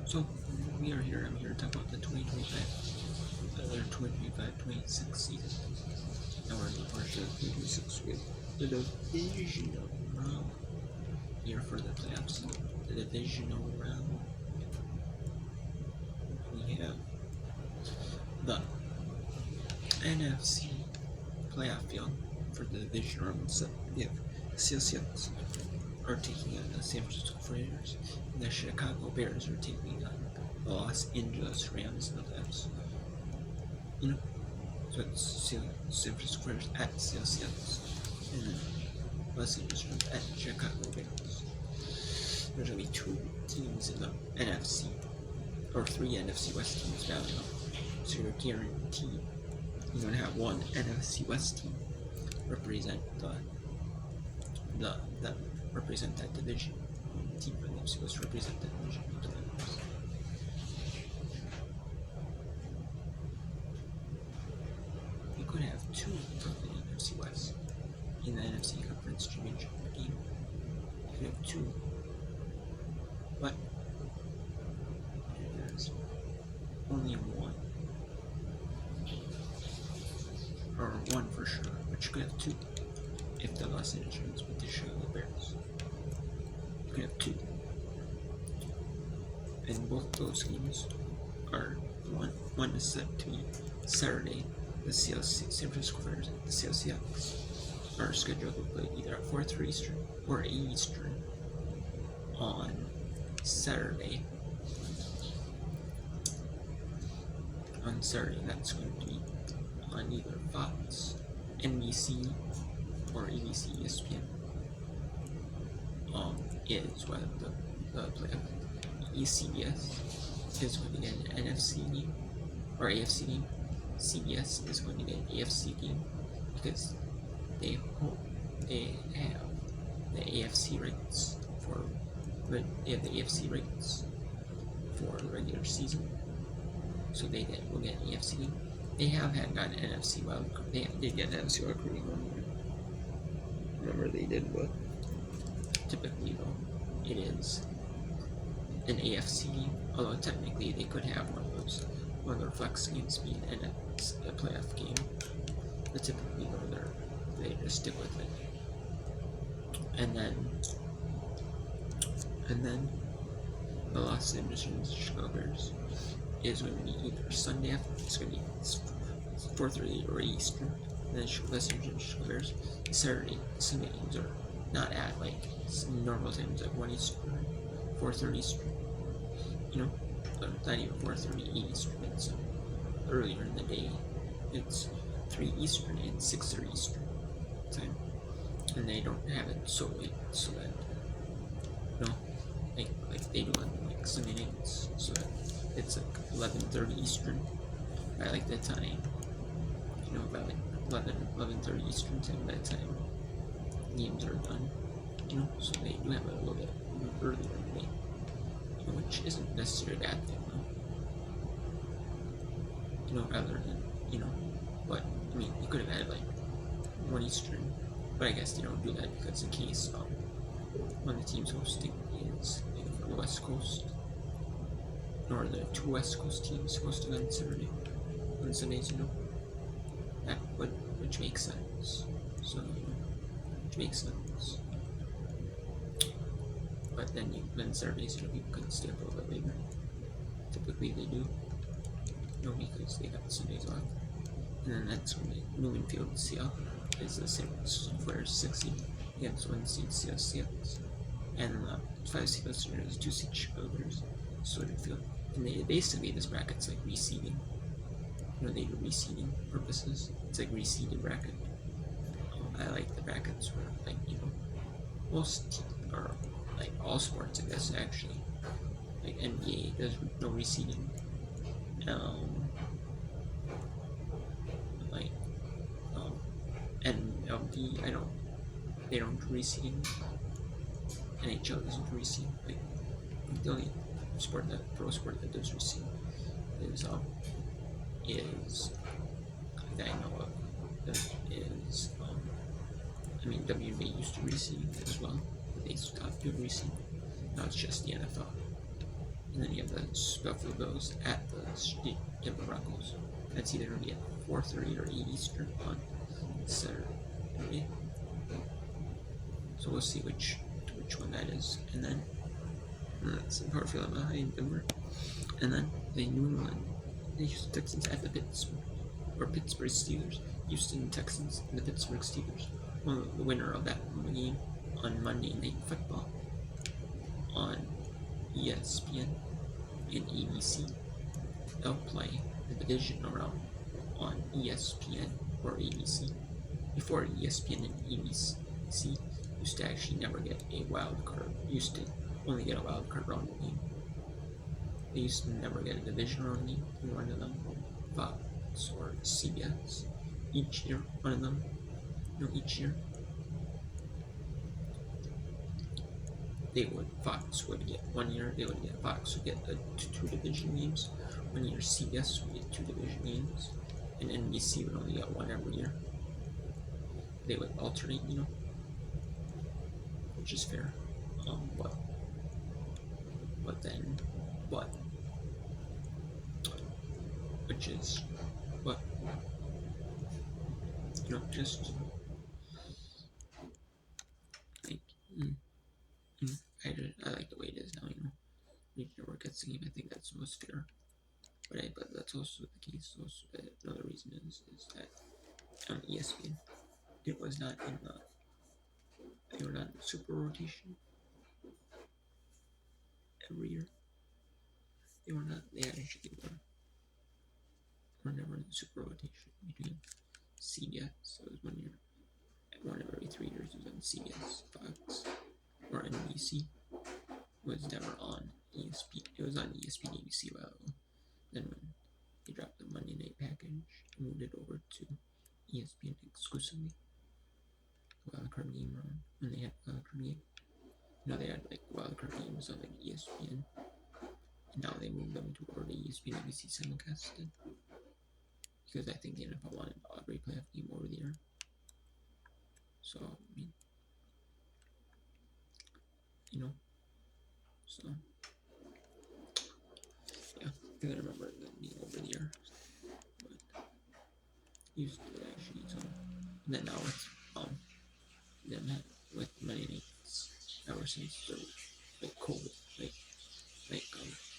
So we are here. I'm here to talk about the 2025-26 season. Now we're in the first of 2026 with the divisional round. Here for the playoffs, the divisional round. We have the NFC playoff field for the divisional round. So we have Seahawks are taking on the San Francisco 49ers, and the Chicago Bears are taking on the Los Angeles Rams in the playoffs. So it's San Francisco 49ers at Seahawks, and then Los Angeles Rams at Chicago Bears. There's going to be two teams in the NFC, or three NFC West teams battling up. So you're guaranteed you're going to have one NFC West team represent represent that division. The team from the NFC West represent that division. You could have two from the NFC West in the NFC Conference Championship game. You could have two, but there's only one, or one for sure, but you could have two if the Los Angeles Rams beat the Chicago Bears. You could have two. And both those games are one is set to be Saturday. The San Francisco 49ers and the Seahawks are scheduled to play either at 4:30 Eastern or 8 Eastern on Saturday. On Saturday, that's going to be on either Fox, NBC, or ABC, ESPN. Is one of the playoff. CBS is going to get an NFC game or AFC game. CBS is going to get an AFC game because they hope they have the AFC rights for the regular season, so they will get an AFC game. They have got an NFC wild card. They did get an NFC wild card game. Remember they did, but typically though it is an AFC game. Although technically they could have one of their flex games being a playoff game, but typically they just stick with it. And then the Los Angeles Chicago Bears is going to be either Sunday after, it's going to be 4:30 or Eastern. And then Los Angeles Chicago Bears Saturday. Sunday games are not at like normal times, like 1 Eastern, 4:30 Eastern. Not even 4:30 Eastern. It's earlier in the day. It's 3 Eastern and 6:30 Eastern time, and they don't have it so late, so that like they do on like Sunday nights, so that it's like 11:30 Eastern by like that time. By like 11:30 Eastern time. By the time games are done, so they do have it a little bit earlier in the day, which isn't necessarily a bad thing, rather than, but I mean, you could have had like 1 Eastern, but I guess they don't do that because in case one of the teams hosting is from the West Coast, or the two West Coast teams hosting on Saturday, on Sundays, that which makes sense. So, which makes sense. But then Saturdays, people can stay up a little bit later. Typically they do, because they got the Sundays off. And then that's when the Newman Field Seahawks is the San Francisco 49ers 6 seed against 1 seed Seahawks. And the 5 seed listeners is 2 seed Chicago Bears, Soldier Field. And they basically, this bracket's like reseeding. They do reseeding purposes. It's like reseeded bracket. I like the brackets where, like, most, or like all sports, I guess, actually. Like NBA does no reseeding. MLB, they don't do reseeding. NHL doesn't do reseeding. Like, the only pro sport that does reseeding is that I know of, is WNBA used to reseed as well, but they stopped doing reseed. Now it's just the NFL. and then you have the Buffalo Bills at the Denver Broncos. That's either going to be at 4:30 or 8 Eastern on Saturday. So we'll see which one that is. And then that's the power field behind Denver. And then the New England, the Houston Texans at the Pittsburgh Steelers. Houston Texans and the Pittsburgh Steelers. Well, the winner of that game on Monday Night Football on ESPN and ABC. They'll play the divisional round on ESPN or ABC. Before ESPN and ABC used to actually never get a wild card. Used to only get a wild card round game. They used to never get a divisional round game in one of them, Fox or CBS. Each year, one of them. Each year. Fox would get 1 year. Fox would get two division games. 1 year CBS would get 2 division games, and NBC would only get 1 every year. They would alternate, which is fair. Just like I like the way it is now. Regional work gets the game. I think that's the most fair. But that's also the case. Also, another reason is that on ESPN, it was not in they were not in super rotation every year. They were not. They actually were never in super rotation between CBS. So it was 1 year. One of every 3 years it was on CBS, Fox, or NBC. It was never on ESPN. It was on ESPN, ABC. Well, then when they dropped the Monday night package and moved it over to ESPN exclusively, wildcard game round, when they had wildcard game, they had like wildcard games on like ESPN, and now they moved them to already ESPN ABC simulcasted because I think the NFL wanted a replay of game over the air. So so yeah, because I remember that being over the air, but used to it actually. So and then now with them with Monday nights ever since the COVID, the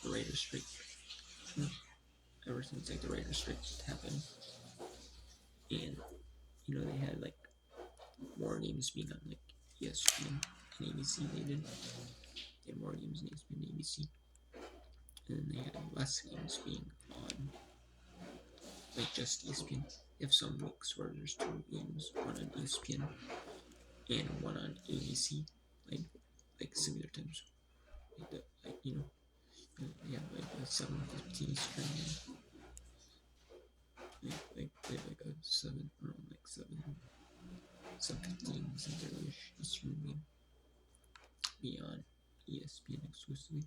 Raiders streak, ever since the Raiders streak happened, and they had like more games being on like ESPN and ABC. They had more games on ESPN and ABC, and then they had less games being on like just ESPN. They have some weeks where there's 2 games, one on ESPN and one on ABC, like similar times. They have like a 7:15 Eastern, they have like a 7:15 Center-ish Eastern game be on ESPN exclusively.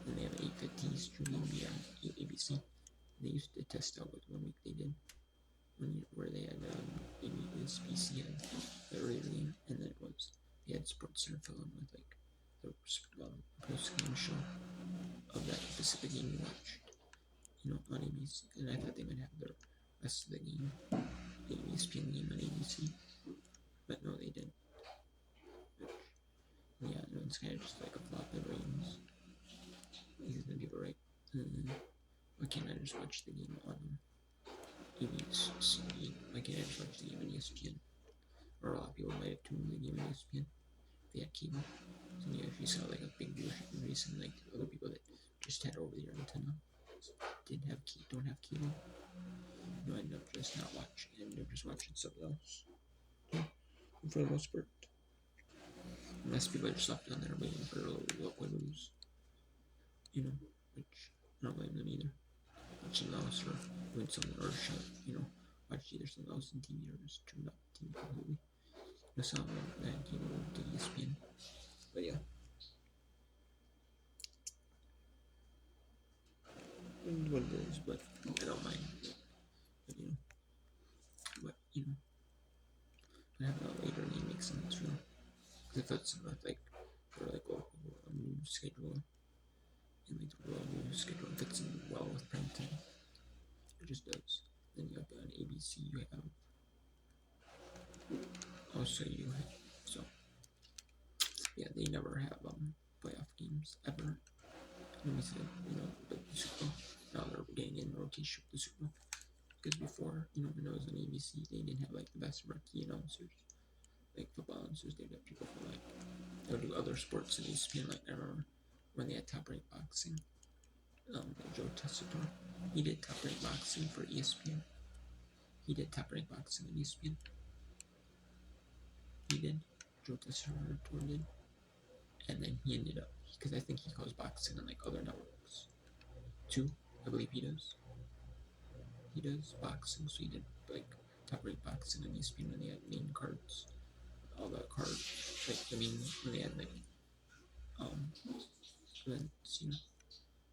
And they have an 8:15 Eastern game be on ABC. They used to test out with 1 week they did. 1 year where they had SBC had the earlier game, and then they had SportsCenter fill in with like the post-game show of that specific game you watched, on ABC. And I thought they might have the rest of the game, the ESPN game on ABC, but no, they didn't. Yeah, it's kind of just like a flop of ratings. Because then people are like, why can't I just watch the game on ABC? Why can't I just watch the game on ESPN? Or a lot of people might have tuned the game on ESPN if they had cable. So you actually saw like a big increase in like other people that just had over the air antenna, don't have cable. End up just not watching, end up just watching something else. For the most part. Unless people are just left down there waiting for local news. Which I don't blame them either. Watch something else or doing something or watch either something else on TV or just turn up TV completely. Some that came over to ESPN. But yeah. What it is, but I don't mind. But having a later game makes sense, really. Because if it's like for like a new schedule and the world new schedule fits in well with prime time. It just does. Then you have on ABC. You have also you have so yeah, they never have playoff games ever. And we said, but the Super Bowl, now they're getting in rotation with the Super Bowl. Because before, when it was on ABC, they didn't have like the best marquee announcers, like football announcers. They'd have people from like they would do other sports in ESPN. Like I remember when they had Top Rank Boxing, Joe Tessitore, he did Top Rank Boxing for ESPN. He did Top Rank Boxing on ESPN. He did. Joe Tessitore did. And then he ended up, because I think he calls boxing on like other networks too. I believe he does. He does boxing, so he did like Top Rank Boxing on ESPN when they had main cards, all the cards, like when they had like events,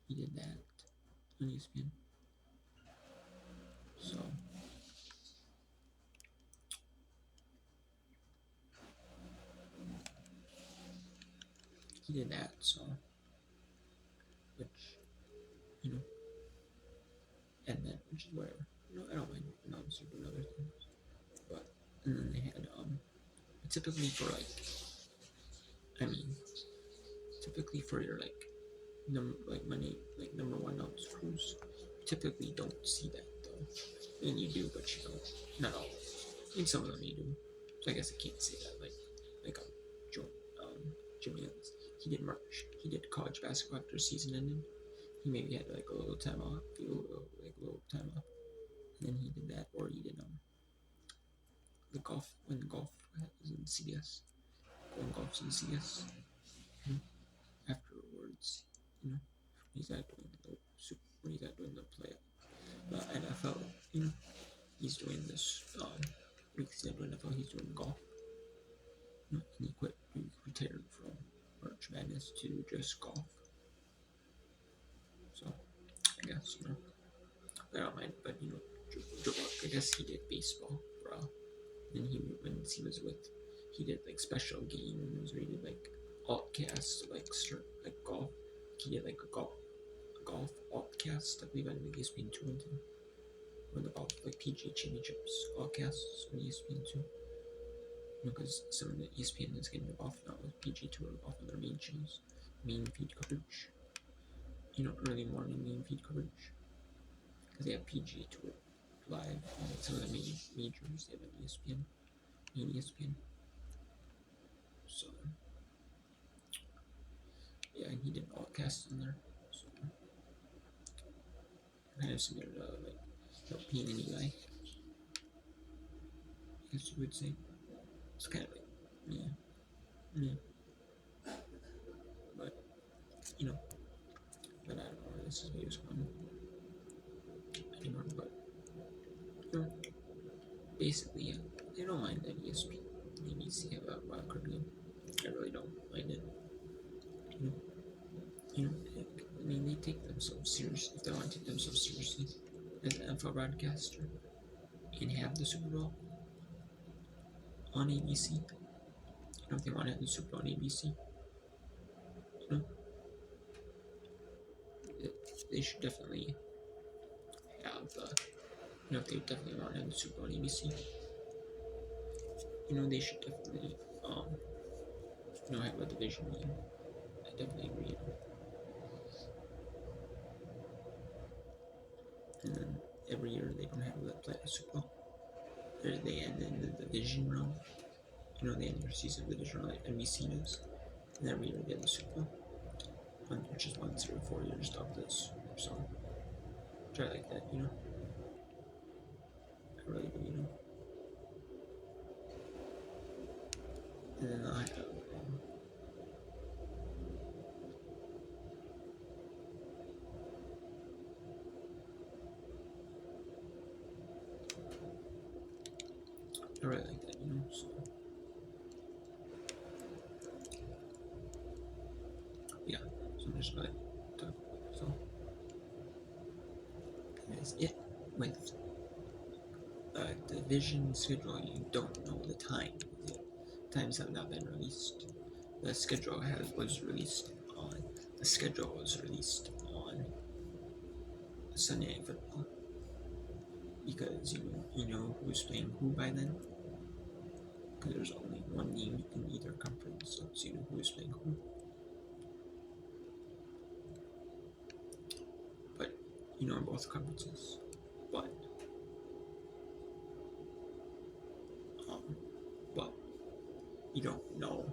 he did that on ESPN. So he did that, so which and then which is whatever. I don't mind announcers doing other things, but and then they had typically for like typically for your money number one announce crews, you typically don't see that though. I mean you do, but you don't. Not always. I mean some of them you do. So I guess I can't say that like Jimmy Evans. He did March. He did college basketball after season ended. He maybe had like a little time off, a little time off, and then he did that, or he did the golf when golf was in CBS, when golf's in CBS. Afterwards, when he's not doing the play, the NFL, he's doing this. Weeks he's not doing NFL, he's doing golf. And he retired from March Madness to just golf. So I guess I don't mind, but I guess he did baseball for a while. Then he did like special games where he did like altcasts, like golf. He did like a golf altcast, I believe on ESPN 2 and 10. Or the golf like PGA Championships altcasts on ESPN 2. Because some of the ESPN is getting golf now with PGA Tour golf on their main shows, main feed coverage. Early morning main feed coverage. Because they have PGA Tour live and some of the majors they have on ESPN, main ESPN. So yeah, and he did all casts in there. So kind of similar to like Payne and Eli, I guess you would say. It's kind of like yeah. But but I don't know where this is going anymore. But basically, yeah, I don't mind that ESPN and ABC have a wild card game. I really don't mind it. They take themselves seriously if they want to take themselves seriously as an NFL broadcaster and have the Super Bowl on ABC. If they want to have the Super Bowl on ABC, they should definitely have if they definitely want to have the Super Bowl on ABC, they should definitely have a division game. I definitely agree. And then every year they don't have the playoff Super Bowl. They end in the division round. They end their season division round like NBC does. And every year they have the Super Bowl. Which is once every 4 years to have this. So try like that, I really do, And then I have I really like that, so yeah, so I'm just going to so that is it with the division schedule. You don't know the time. The times have not been released. The schedule was released on Sunday Night Football, because you know who's playing who by then, because there's only one team in either conference, so you know who's playing who. But in both conferences, but um, but you don't know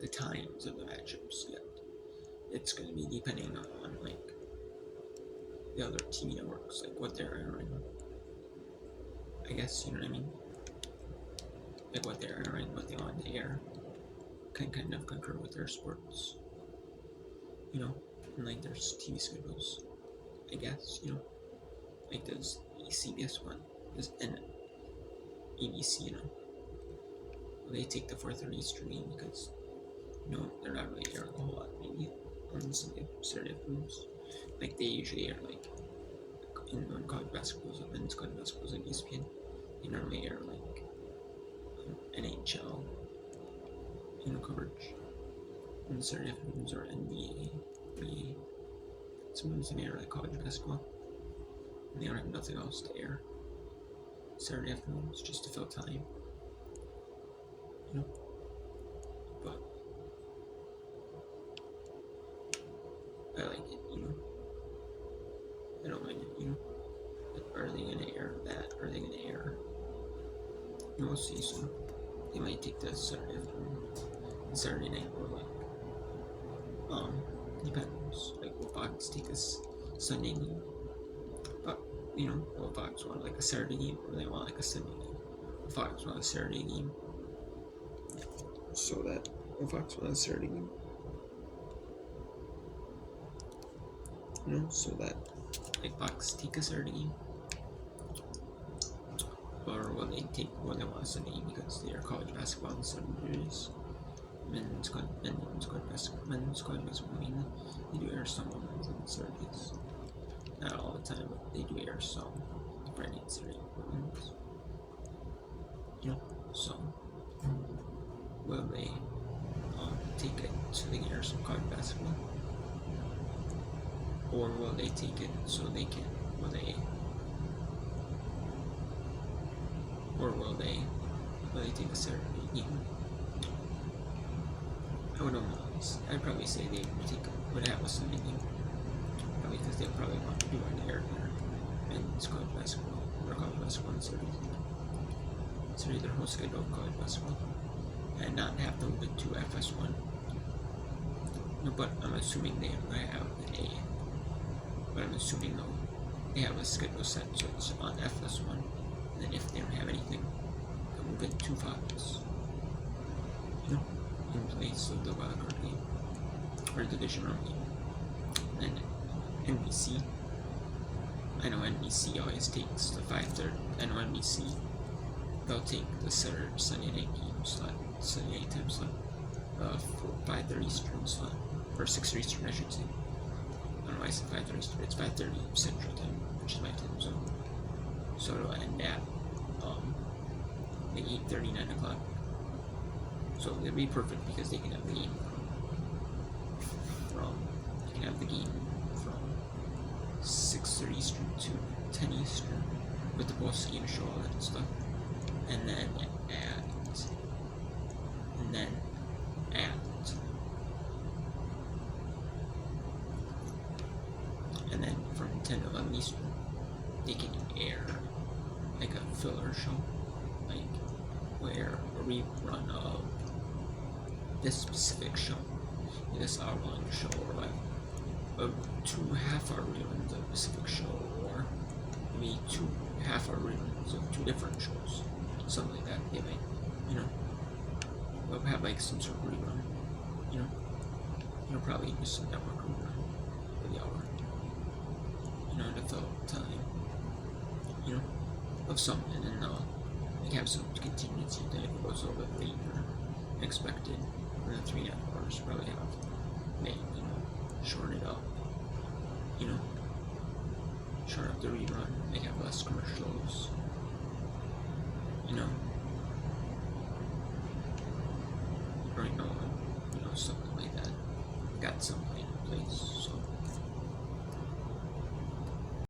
the times of the matchups yet. It's going to be depending on like the other TV networks, like what they're airing. I guess you know what I mean. Like what they're airing, what they want to air, can kind of concur with their sports. And like there's TV schedules. I guess like there's CBS one, there's an ABC. They take the 4:30 stream because they're not really airing a whole lot. Maybe on Sunday, Saturday afternoons. Like they usually air like in college basketball, men's college basketball on ESPN. They normally air like NHL, coverage on Saturday afternoons, or NBA. Sometimes they air like college basketball, and they don't have nothing else to air Saturday afternoons just to fill time. But I like it, I don't mind it, But are they gonna air that? Are they gonna air? We'll see. So they might take the Saturday afternoon, Saturday night, or like depends. Like will Fox take a Sunday game? But will Fox want like a Saturday game, or they want like a Sunday game? Will Fox want a Saturday game? So that will Fox want a Saturday game? So that like Fox take a Saturday game, or will they want a Sunday game because they are college basketball on Sundays? Men's college basketball. I mean, they do air some on Saturdays. Not all the time, but they do air some Friday and Saturday ones. So will they take it so they can air some college basketball? Or will they take it so they can, will they take a Saturday game? I would almost, I'd probably say they would have a Sunday game. Probably because they probably want to do an air there. Men's college basketball, or college basketball on Saturday. Saturday their whole schedule of college basketball. And not have to move it to FS1. But I'm assuming they have but I'm assuming though they have a schedule set so it's on FS1, and then if they don't have anything, they'll move it to Fox, in place of the wildcard game or the divisional game. And NBC, I know NBC always takes the 5:30. I know NBC, they'll take the Sunday night game slot, Sunday night time slot, 5:30 Eastern slot, or 6:30 Eastern, I should say. I don't know why I said 5:30 Eastern. It's 5:30 Central Time, which is my time zone. So it'll end at like 8:30, 9 o'clock. So it'll be perfect because they can have the game from 6:30 Eastern to 10 Eastern with the post game show, all that stuff, and then from 10 to 11 Eastern, they can air like a filler show, like where a rerun of this specific show, this hour-long show, or like 2 half-hour reruns of a specific show, or maybe 2 half-hour reruns of 2 different shows, something like that. They might, they'll have like some sort of rerun, probably just some network rerun for the hour, to fill time, of something, and then they'll have some contingency that if it goes a little bit later expected, and the 3.5 hours probably have maybe, shorten it up, shorten up the rerun, they have less commercials, or something like that. Got something in place, so